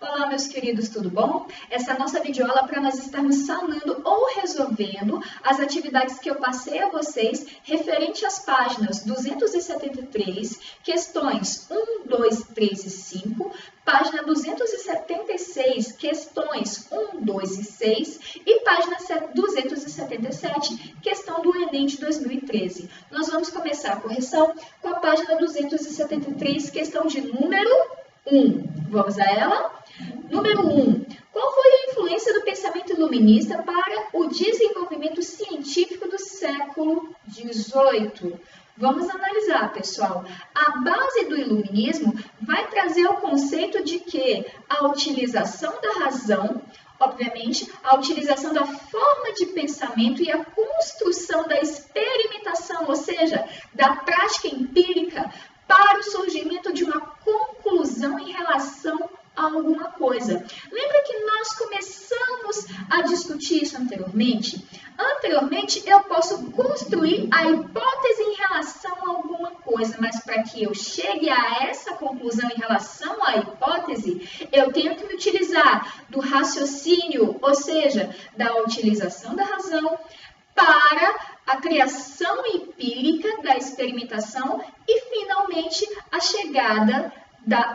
Olá, meus queridos, tudo bom? Essa é a nossa videoaula para nós estarmos sanando ou resolvendo as atividades que eu passei a vocês referente às páginas 273, questões 1, 2, 3 e 5, página 276, questões 1, 2 e 6 e página 277, questão do Enem de 2013. Nós vamos começar a correção com a página 273, questão de número 1. Vamos a ela? Número 1. Qual foi a influência do pensamento iluminista para o desenvolvimento científico do século XVIII? Vamos analisar, pessoal. A base do iluminismo vai trazer o conceito de que a utilização da razão, obviamente, a utilização da forma de pensamento e a construção da experimentação, ou seja, da prática empírica, para o surgimento de uma conclusão em relação a alguma coisa. Lembra que nós começamos a discutir isso anteriormente? Anteriormente, eu posso construir a hipótese em relação a alguma coisa, mas para que eu chegue a essa conclusão em relação à hipótese, eu tenho que me utilizar do raciocínio, ou seja, da utilização da razão para a criação empírica da experimentação e, finalmente, a chegada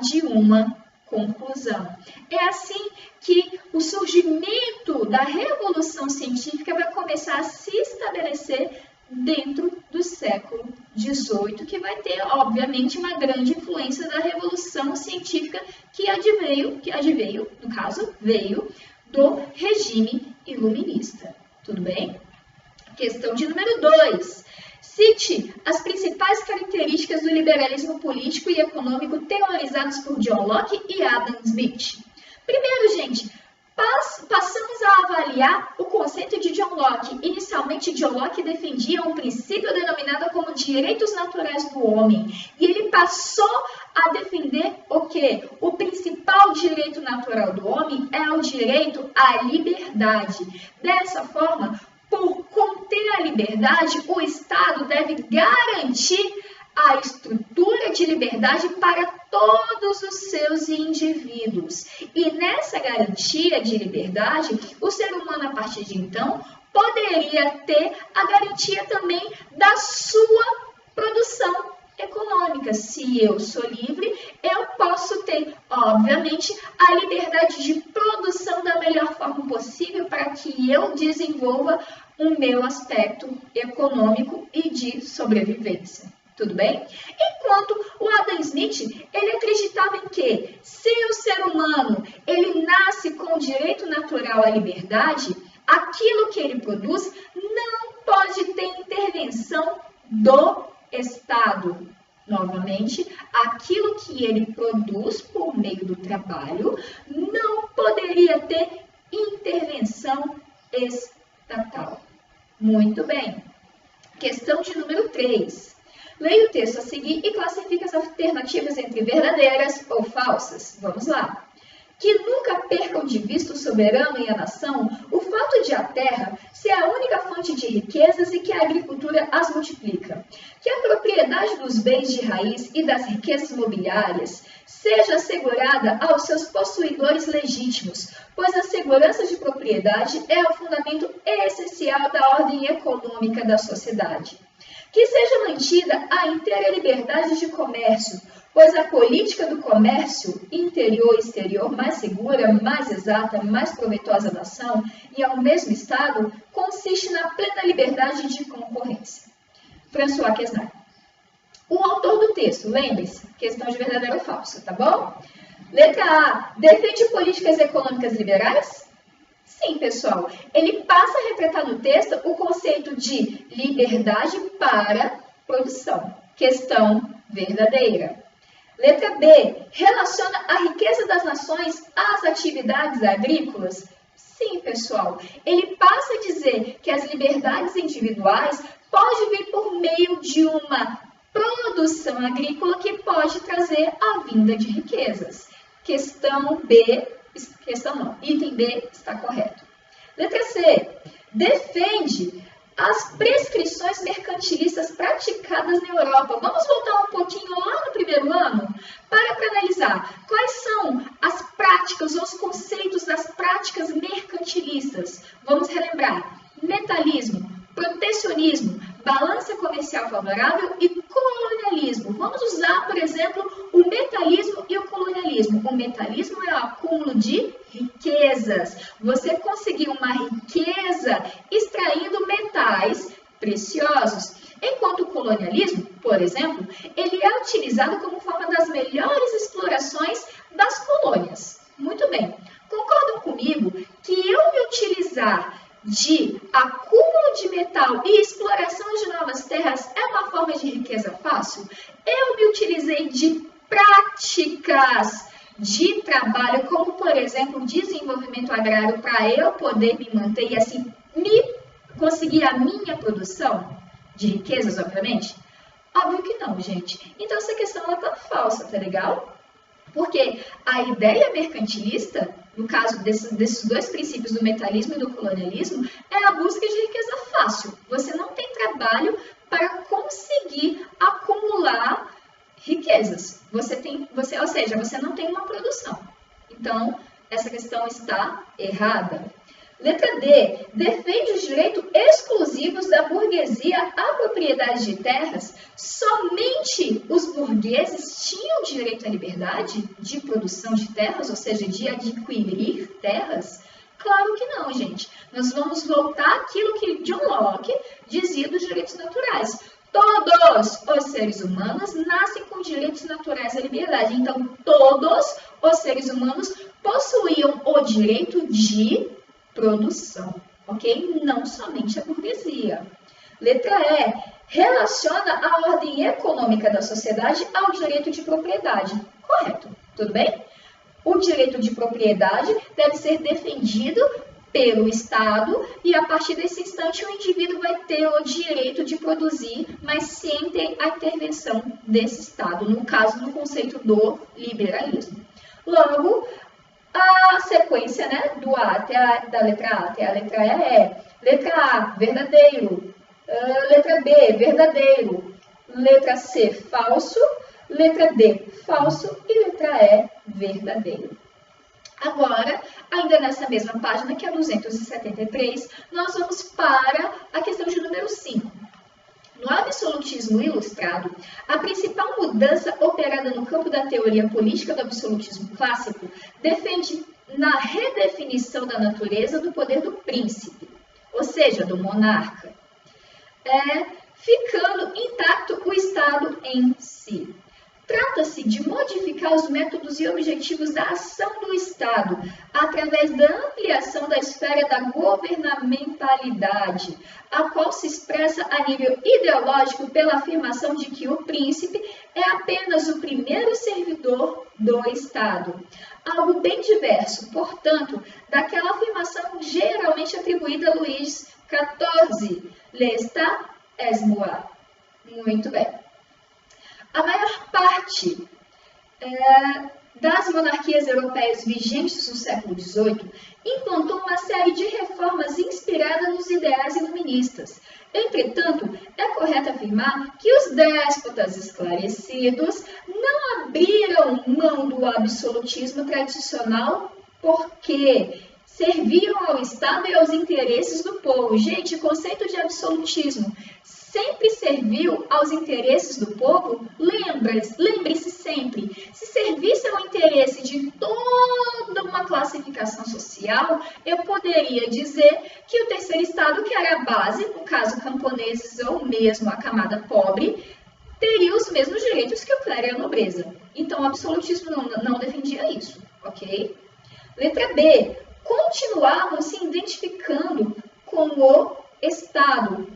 de uma conclusão. É assim que o surgimento da revolução científica vai começar a se estabelecer dentro do século XVIII, que vai ter, obviamente, uma grande influência da revolução científica que adveio, no caso, veio do regime iluminista. Tudo bem? Questão de número 2. Cite as principais características do liberalismo político e econômico teorizados por John Locke e Adam Smith. Primeiro, gente, passamos a avaliar o conceito de John Locke. Inicialmente, John Locke defendia um princípio denominado como direitos naturais do homem. E ele passou a defender o quê? O principal direito natural do homem é o direito à liberdade. Dessa forma, por conter a liberdade, o Estado deve garantir a estrutura de liberdade para todos os seus indivíduos. E nessa garantia de liberdade, o ser humano, a partir de então, poderia ter a garantia também da sua produção econômica. Se eu sou livre, eu posso ter, obviamente, a liberdade de produção da melhor forma possível para que eu desenvolva o meu aspecto econômico e de sobrevivência. Tudo bem? Enquanto o Adam Smith, ele acreditava em que, se o ser humano ele nasce com o direito natural à liberdade, aquilo que ele produz não pode ter intervenção do Estado. Novamente, aquilo que ele produz por meio do trabalho não poderia ter intervenção estatal. Muito bem. Questão de número 3. Leia o texto a seguir e classifique as alternativas entre verdadeiras ou falsas. Vamos lá. Que nunca percam de vista o soberano e a nação o fato de a terra ser a única fonte de riquezas e que a agricultura as multiplica. Que a propriedade dos bens de raiz e das riquezas mobiliárias seja assegurada aos seus possuidores legítimos, pois a segurança de propriedade é o fundamento essencial da ordem econômica da sociedade. Que seja mantida a inteira liberdade de comércio, pois a política do comércio interior e exterior mais segura, mais exata, mais proveitosa da nação e ao mesmo estado consiste na plena liberdade de concorrência. François Quesnay. O autor do texto, lembre-se, questão de verdadeiro ou falso, tá bom? Letra A. Defende políticas econômicas liberais? Sim, pessoal. Ele passa a retratar no texto o conceito de liberdade para produção. Questão verdadeira. Letra B. Relaciona a riqueza das nações às atividades agrícolas? Sim, pessoal. Ele passa a dizer que as liberdades individuais podem vir por meio de uma produção agrícola que pode trazer a vinda de riquezas. Questão B. Item B está correto. Letra C. Defende as prescrições mercantilistas praticadas na Europa. Vamos voltar um pouquinho lá no primeiro ano para analisar quais são as práticas princípios, os conceitos das práticas mercantilistas. Vamos relembrar: metalismo, protecionismo, balança comercial favorável e colonialismo. Vamos usar, por exemplo, o metalismo e o colonialismo. O metalismo é o acúmulo de riquezas. Você conseguir uma riqueza extraindo metais preciosos. Enquanto o colonialismo, por exemplo, ele é utilizado como forma das melhores explorações das colônias. Muito bem. Concordam comigo que eu me utilizar de acúmulo de metal e exploração de novas terras é uma forma de riqueza fácil? Eu me utilizei de práticas de trabalho, como por exemplo, desenvolvimento agrário, para eu poder me manter e assim conseguir a minha produção de riquezas, obviamente? Óbvio que não, gente. Então essa questão ela tá falsa, tá legal? Porque a ideia mercantilista, no caso desses dois princípios do metalismo e do colonialismo, é a busca de riqueza fácil. Você não tem trabalho para conseguir acumular riquezas. Ou seja, você não tem uma produção. Então, essa questão está errada. Letra D. Defende os direitos exclusivos da burguesia à propriedade de terras. Somente os burgueses tinham direito à liberdade de produção de terras, ou seja, de adquirir terras? Claro que não, gente. Nós vamos voltar àquilo que John Locke dizia dos direitos naturais. Todos os seres humanos nascem com direitos naturais à liberdade. Então, todos os seres humanos possuíam o direito de produção, ok? Não somente a burguesia. Letra E. Relaciona a ordem econômica da sociedade ao direito de propriedade. Correto, tudo bem? O direito de propriedade deve ser defendido pelo Estado e a partir desse instante o indivíduo vai ter o direito de produzir, mas sem ter a intervenção desse Estado, no caso do conceito do liberalismo. Logo, a sequência, né, da letra A até a letra E é: letra A, verdadeiro. Letra B, verdadeiro. Letra C, falso. Letra D, falso. E letra E, verdadeiro. Agora, ainda nessa mesma página, que é a 273, nós vamos para a questão de número 5. No absolutismo ilustrado, a principal mudança operada no campo da teoria política do absolutismo clássico defende na redefinição da natureza do poder do príncipe, ou seja, do monarca, ficando intacto o Estado em si. Trata-se de modificar os métodos e objetivos da ação do Estado através da ampliação da esfera da governamentalidade, a qual se expressa a nível ideológico pela afirmação de que o príncipe é apenas o primeiro servidor do Estado. Algo bem diverso, portanto, daquela afirmação geralmente atribuída a Luís XIV, l'État est moi. Muito bem. A maior parte das monarquias europeias vigentes no século XVIII implantou uma série de reformas inspiradas nos ideais iluministas. Entretanto, é correto afirmar que os déspotas esclarecidos não abriram mão do absolutismo tradicional porque serviam ao Estado e aos interesses do povo. Gente, o conceito de absolutismo sempre serviu aos interesses do povo? Lembre-se sempre, se servisse ao interesse de toda uma classificação social, eu poderia dizer que o terceiro estado, que era a base, no caso camponeses ou mesmo a camada pobre, teria os mesmos direitos que o clero e a nobreza. Então o absolutismo não defendia isso, ok? Letra B. Continuavam se identificando com o Estado.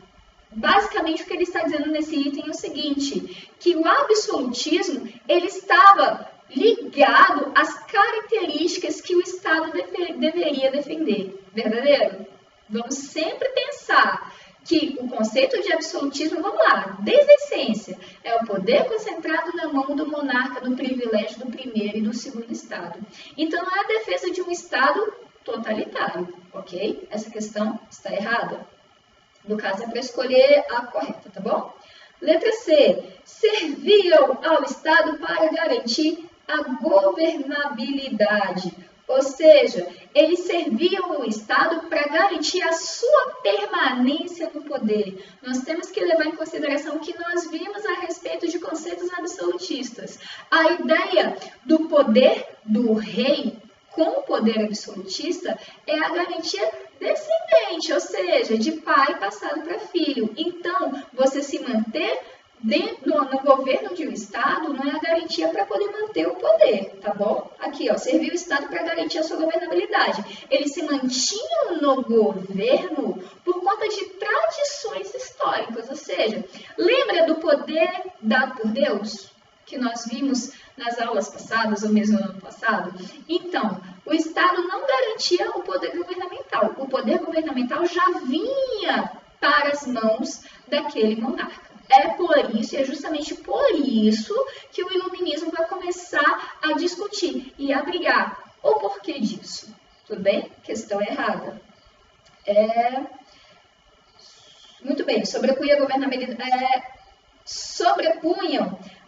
Basicamente, o que ele está dizendo nesse item é o seguinte, que o absolutismo ele estava ligado às características que o Estado deveria defender. Verdadeiro? Vamos sempre pensar que o conceito de absolutismo, vamos lá, desde a essência, é o poder concentrado na mão do monarca, do privilégio do primeiro e do segundo Estado. Então, não é a defesa de um Estado totalitário, ok? Essa questão está errada. No caso, é para escolher a correta, tá bom? Letra C. Serviam ao Estado para garantir a governabilidade, Ou seja, eles serviam o Estado para garantir a sua permanência no poder. Nós temos que levar em consideração o que nós vimos a respeito de conceitos absolutistas. A ideia do poder do rei com o poder absolutista é a garantia descendente, ou seja, de pai passado para filho. Então, você se manter no governo de um Estado não é a garantia para poder manter o poder, tá bom? Aqui, ó, serviu o Estado para garantir a sua governabilidade. Eles se mantinham no governo por conta de tradições históricas, ou seja, lembra do poder dado por Deus, que nós vimos nas aulas passadas, ou mesmo no ano passado? Então, o Estado não garantia o poder governamental. O poder governamental já vinha para as mãos daquele monarca. É por isso, e é justamente por isso que o iluminismo vai começar a discutir e a brigar. O porquê disso? Tudo bem? Questão errada. Muito bem, sobrepunham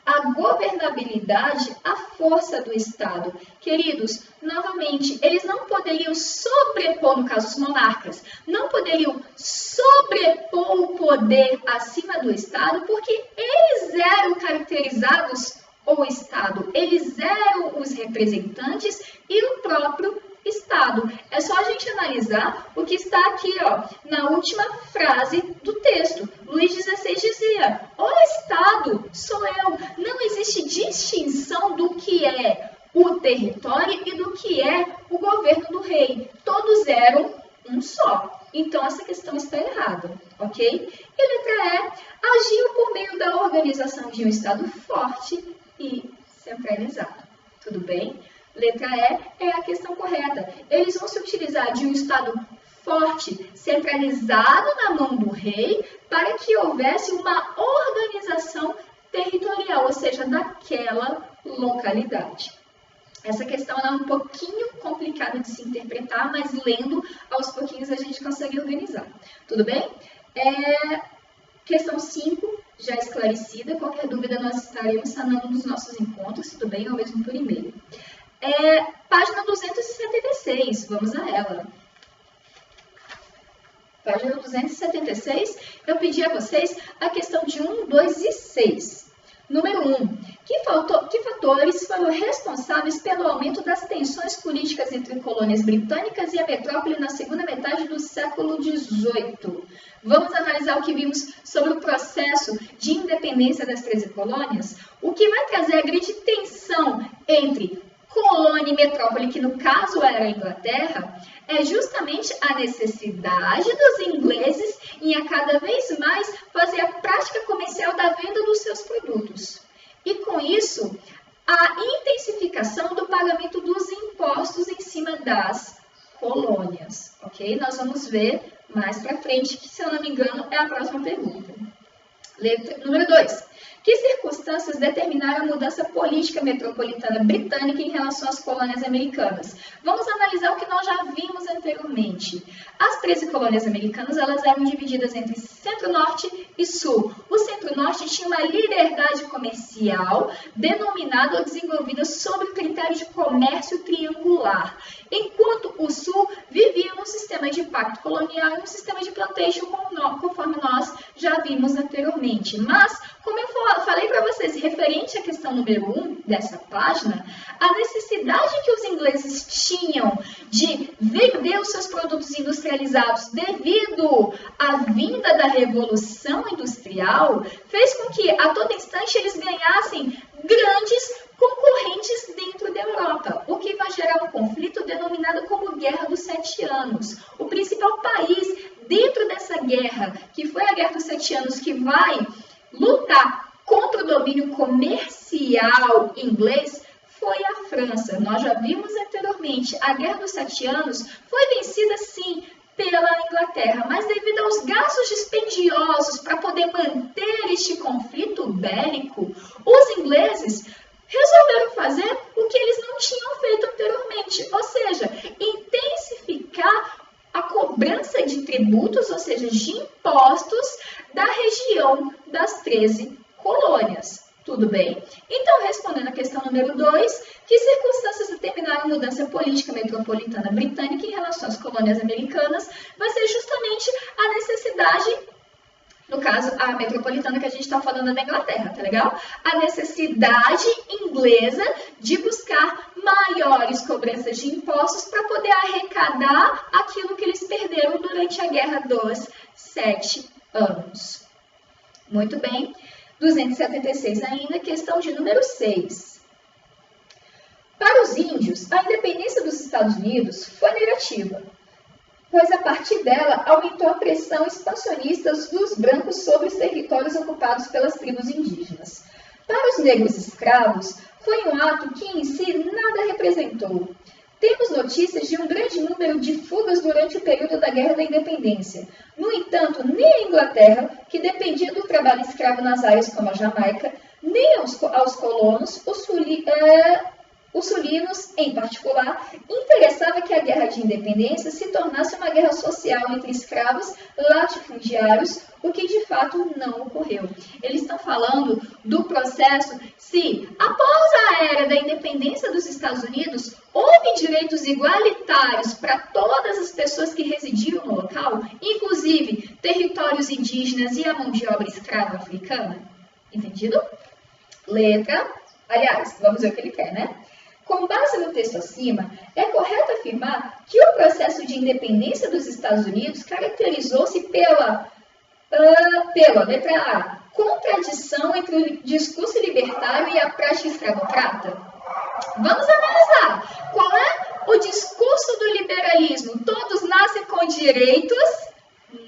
a governabilidade à força do Estado. Queridos, novamente, eles não poderiam sobrepor, no caso os monarcas, não poderiam sobrepor o poder acima do Estado, porque eles eram caracterizados o Estado, eles eram os representantes e o próprio Estado. É só a gente analisar o que está aqui, ó, na última frase do texto. Luís XVI dizia: o Estado sou eu. Não existe distinção do que é o território e do que é o governo do rei. Todos eram um só. Então, essa questão está errada, ok? E letra E, agiu por meio da organização de um Estado forte e centralizado. Tudo bem? Letra E é a questão correta. Eles vão se utilizar de um Estado forte, centralizado na mão do rei, para que houvesse uma organização territorial, ou seja, daquela localidade. Essa questão é um pouquinho complicada de se interpretar, mas lendo, aos pouquinhos a gente consegue organizar. Tudo bem? Questão 5, já esclarecida. Qualquer dúvida nós estaremos sanando nos nossos encontros, tudo bem? Ou mesmo por e-mail. Página 276, vamos a ela. Página 276, eu pedi a vocês a questão de 1, 2 e 6. Número 1. Que fatores foram responsáveis pelo aumento das tensões políticas entre colônias britânicas e a metrópole na segunda metade do século XVIII? Vamos analisar o que vimos sobre o processo de independência das 13 colônias? O que vai trazer a grande tensão entre colônia e metrópole, que no caso era a Inglaterra, é justamente a necessidade dos ingleses em a cada vez mais fazer a prática comercial da venda dos seus produtos. E com isso, a intensificação do pagamento dos impostos em cima das colônias. Ok? Nós vamos ver mais para frente, que se eu não me engano é a próxima pergunta. Número 2. Que circunstâncias determinaram a mudança política metropolitana britânica em relação às colônias americanas? Vamos analisar o que nós já vimos anteriormente. As 13 colônias americanas, elas eram divididas entre centro-norte e sul. O centro-norte tinha uma liberdade comercial denominada ou desenvolvida sob o critério de comércio triangular, enquanto o sul vivia num sistema de pacto colonial e um sistema de plantation, conforme nós já vimos anteriormente. Mas, como eu falei para vocês, referente à questão número 1 dessa página, a necessidade que os ingleses tinham de vender os seus produtos industrializados devido à vinda da Revolução Industrial fez com que, a todo instante, eles ganhassem grandes concorrentes dentro da Europa, o que vai gerar um conflito denominado como Guerra dos 7 Anos. O principal país dentro dessa guerra, que foi a Guerra dos 7 Anos, que vai lutar contra o domínio comercial inglês, foi a França. Nós já vimos anteriormente, a Guerra dos 7 Anos foi vencida sim pela Inglaterra, mas devido aos gastos dispendiosos para poder manter este conflito bélico, os ingleses resolveram fazer o que eles não tinham feito anteriormente, ou seja, intensificar a cobrança de tributos, ou seja, de impostos da região das 13 colônias. Tudo bem? Então, respondendo a questão número 2, que circunstâncias determinaram mudança política metropolitana britânica em relação às colônias americanas vai ser justamente a necessidade, no caso, a metropolitana que a gente está falando da Inglaterra, tá legal? A necessidade inglesa de buscar maiores cobranças de impostos para poder arrecadar aquilo que eles perderam durante a Guerra dos 7 anos. Muito bem. 276 ainda, questão de número 6. Para os índios, a independência dos Estados Unidos foi negativa, pois a partir dela aumentou a pressão expansionista dos brancos sobre os territórios ocupados pelas tribos indígenas. Para os negros escravos, foi um ato que em si nada representou. Temos notícias de um grande número de fugas durante o período da Guerra da Independência. No entanto, nem a Inglaterra, que dependia do trabalho escravo nas áreas como a Jamaica, nem aos colonos, os sulinos, em particular, interessava que a Guerra de Independência se tornasse uma guerra social entre escravos latifundiários, o que de fato não ocorreu. Eles estão falando do processo se, após a era da independência dos Estados Unidos, houve direitos igualitários para todas as pessoas que residiam no local, inclusive territórios indígenas e a mão de obra escrava africana. Entendido? Letra. Aliás, vamos ver o que ele quer, né? Com base no texto acima, é correto afirmar que o processo de independência dos Estados Unidos caracterizou-se pela letra A, contradição entre o discurso libertário e a prática escravocrata. Vamos analisar. Qual é o discurso do liberalismo? Todos nascem com direitos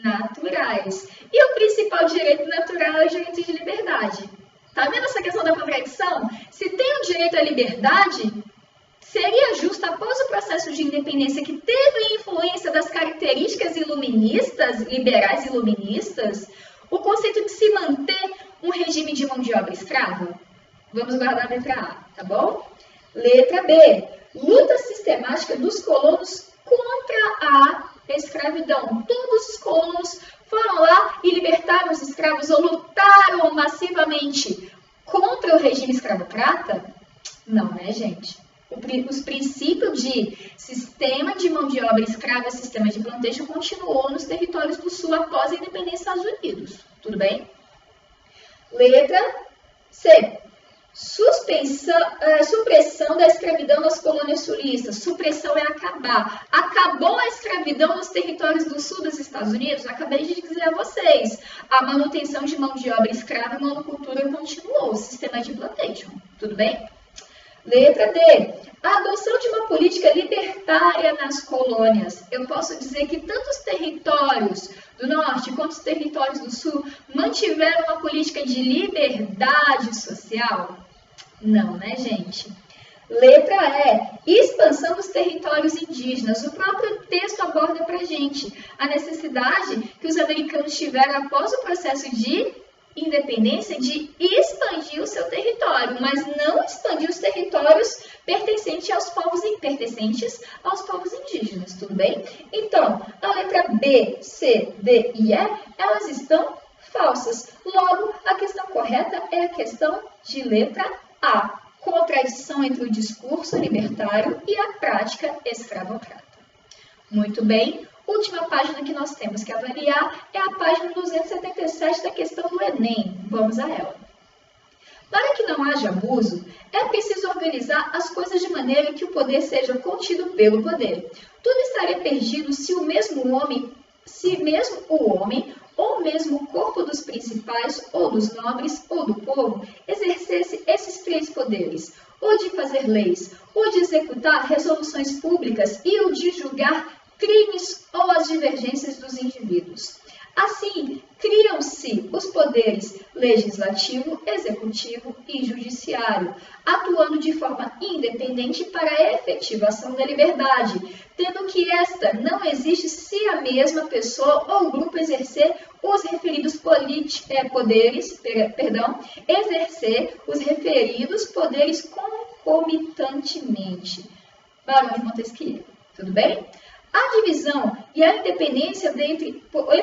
naturais. E o principal direito natural é o direito de liberdade. Tá vendo essa questão da contradição? Se tem o direito à liberdade, seria justo, após o processo de independência que teve influência das características iluministas, liberais iluministas, o conceito de se manter um regime de mão de obra escrava? Vamos guardar a letra A, tá bom? Letra B. Luta sistemática dos colonos contra a escravidão. Todos os colonos foram lá e libertaram os escravos ou lutaram massivamente contra o regime escravocrata? Não, né, gente? Os princípios de sistema de mão de obra escrava e sistema de plantation continuou nos territórios do Sul após a independência dos Estados Unidos. Tudo bem? Letra C. Supressão da escravidão nas colônias sulistas. Supressão é acabar. Acabou a escravidão nos territórios do sul dos Estados Unidos? Acabei de dizer a vocês. A manutenção de mão de obra escrava e monocultura continuou. O sistema de plantation. Tudo bem? Letra D. A adoção de uma política libertária nas colônias. Eu posso dizer que tanto os territórios do norte quanto os territórios do sul mantiveram uma política de liberdade social? Não, né, gente? Letra E. Expansão dos territórios indígenas. O próprio texto aborda pra gente a necessidade que os americanos tiveram após o processo de independência de expandir o seu território, mas não expandir os territórios pertencentes aos povos indígenas, tudo bem? Então, a letra B, C, D e E, elas estão falsas. Logo, a questão correta é a questão de letra A. Contradição entre o discurso libertário e a prática escravocrata. Muito bem. Última página que nós temos que avaliar é a página 277 da questão do Enem. Vamos a ela. Para que não haja abuso, é preciso organizar as coisas de maneira que o poder seja contido pelo poder. Tudo estaria perdido se mesmo o homem ou mesmo o corpo dos principais, ou dos nobres, ou do povo, exercesse esses três poderes, o de fazer leis, o de executar resoluções públicas e o de julgar crimes ou as divergências dos indivíduos. Assim, criam-se os poderes legislativo, executivo e judiciário, atuando de forma independente para a efetivação da liberdade, tendo que esta não existe se a mesma pessoa ou grupo exercer os referidos poderes concomitantemente. Barão de Montesquieu, tudo bem? A divisão e a independência entre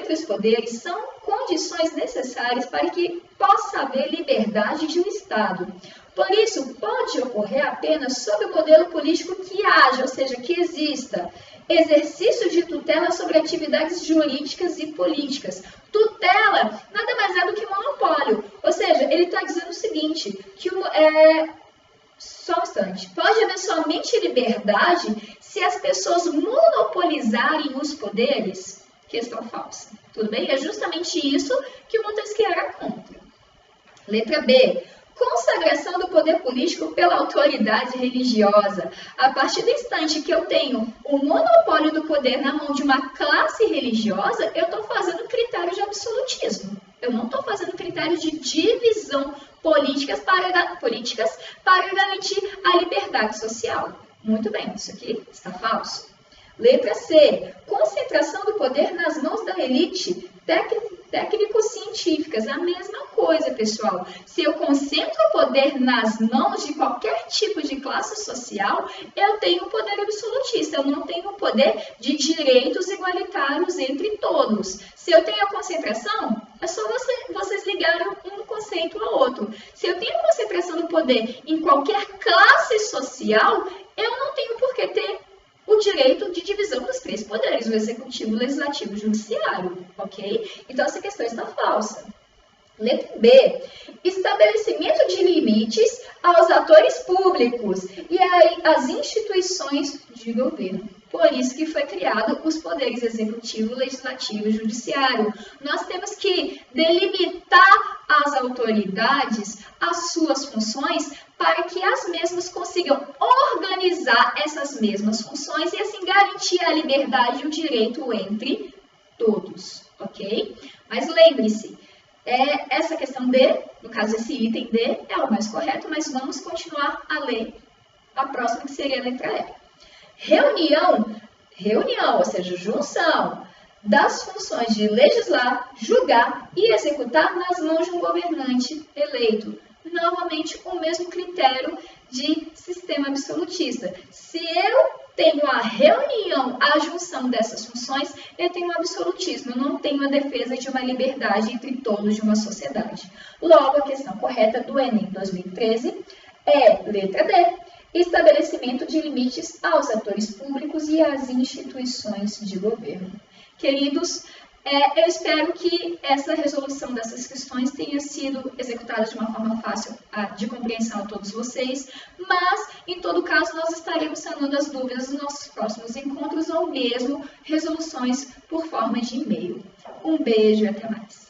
os poderes são condições necessárias para que possa haver liberdade de um Estado. Por isso, pode ocorrer apenas sob o modelo político que haja, ou seja, que exista, exercício de tutela sobre atividades jurídicas e políticas. Tutela nada mais é do que monopólio, ou seja, ele está dizendo o seguinte, que só um instante. Pode haver somente liberdade se as pessoas monopolizarem os poderes? Questão falsa. Tudo bem? É justamente isso que o Montesquieu era contra. Letra B. Consagração do poder político pela autoridade religiosa. A partir do instante que eu tenho o monopólio do poder na mão de uma classe religiosa, eu estou fazendo critério de absolutismo. Eu não estou fazendo critério de divisão políticas para garantir a liberdade social. Muito bem, isso aqui está falso. Letra C. Concentração do poder nas mãos da elite técnico-científicas. A mesma coisa, pessoal. Se eu concentro o poder nas mãos de qualquer tipo de classe social, eu tenho um poder absolutista. Eu não tenho um poder de direitos igualitários entre todos. Se eu tenho a concentração, é só vocês ligarem um conceito ao outro. Se eu tenho concentração do poder em qualquer classe social, eu não tenho por que ter o direito de divisão dos três poderes, o executivo, o legislativo e o judiciário, ok? Então, essa questão está falsa. Letra B. Estabelecimento de limites aos atores públicos e às instituições de governo. Por isso que foi criado os poderes executivo, legislativo e judiciário. Nós temos que delimitar as autoridades, as suas funções, para que as mesmas consigam organizar essas mesmas funções e assim garantir a liberdade e o direito entre todos, ok? Mas lembre-se, essa questão D, no caso esse item D, é o mais correto, mas vamos continuar a ler a próxima, que seria a letra E. Reunião, ou seja, junção das funções de legislar, julgar e executar nas mãos de um governante eleito. Novamente, o mesmo critério de sistema absolutista. Se eu tenho a reunião, a junção dessas funções, eu tenho o absolutismo, eu não tenho a defesa de uma liberdade entre todos de uma sociedade. Logo, a questão correta do Enem 2013 é letra D. Estabelecimento de limites aos atores públicos e às instituições de governo. Queridos, eu espero que essa resolução dessas questões tenha sido executada de uma forma fácil de compreensão a todos vocês, mas, em todo caso, nós estaremos sanando as dúvidas nos nossos próximos encontros ou mesmo resoluções por forma de e-mail. Um beijo e até mais.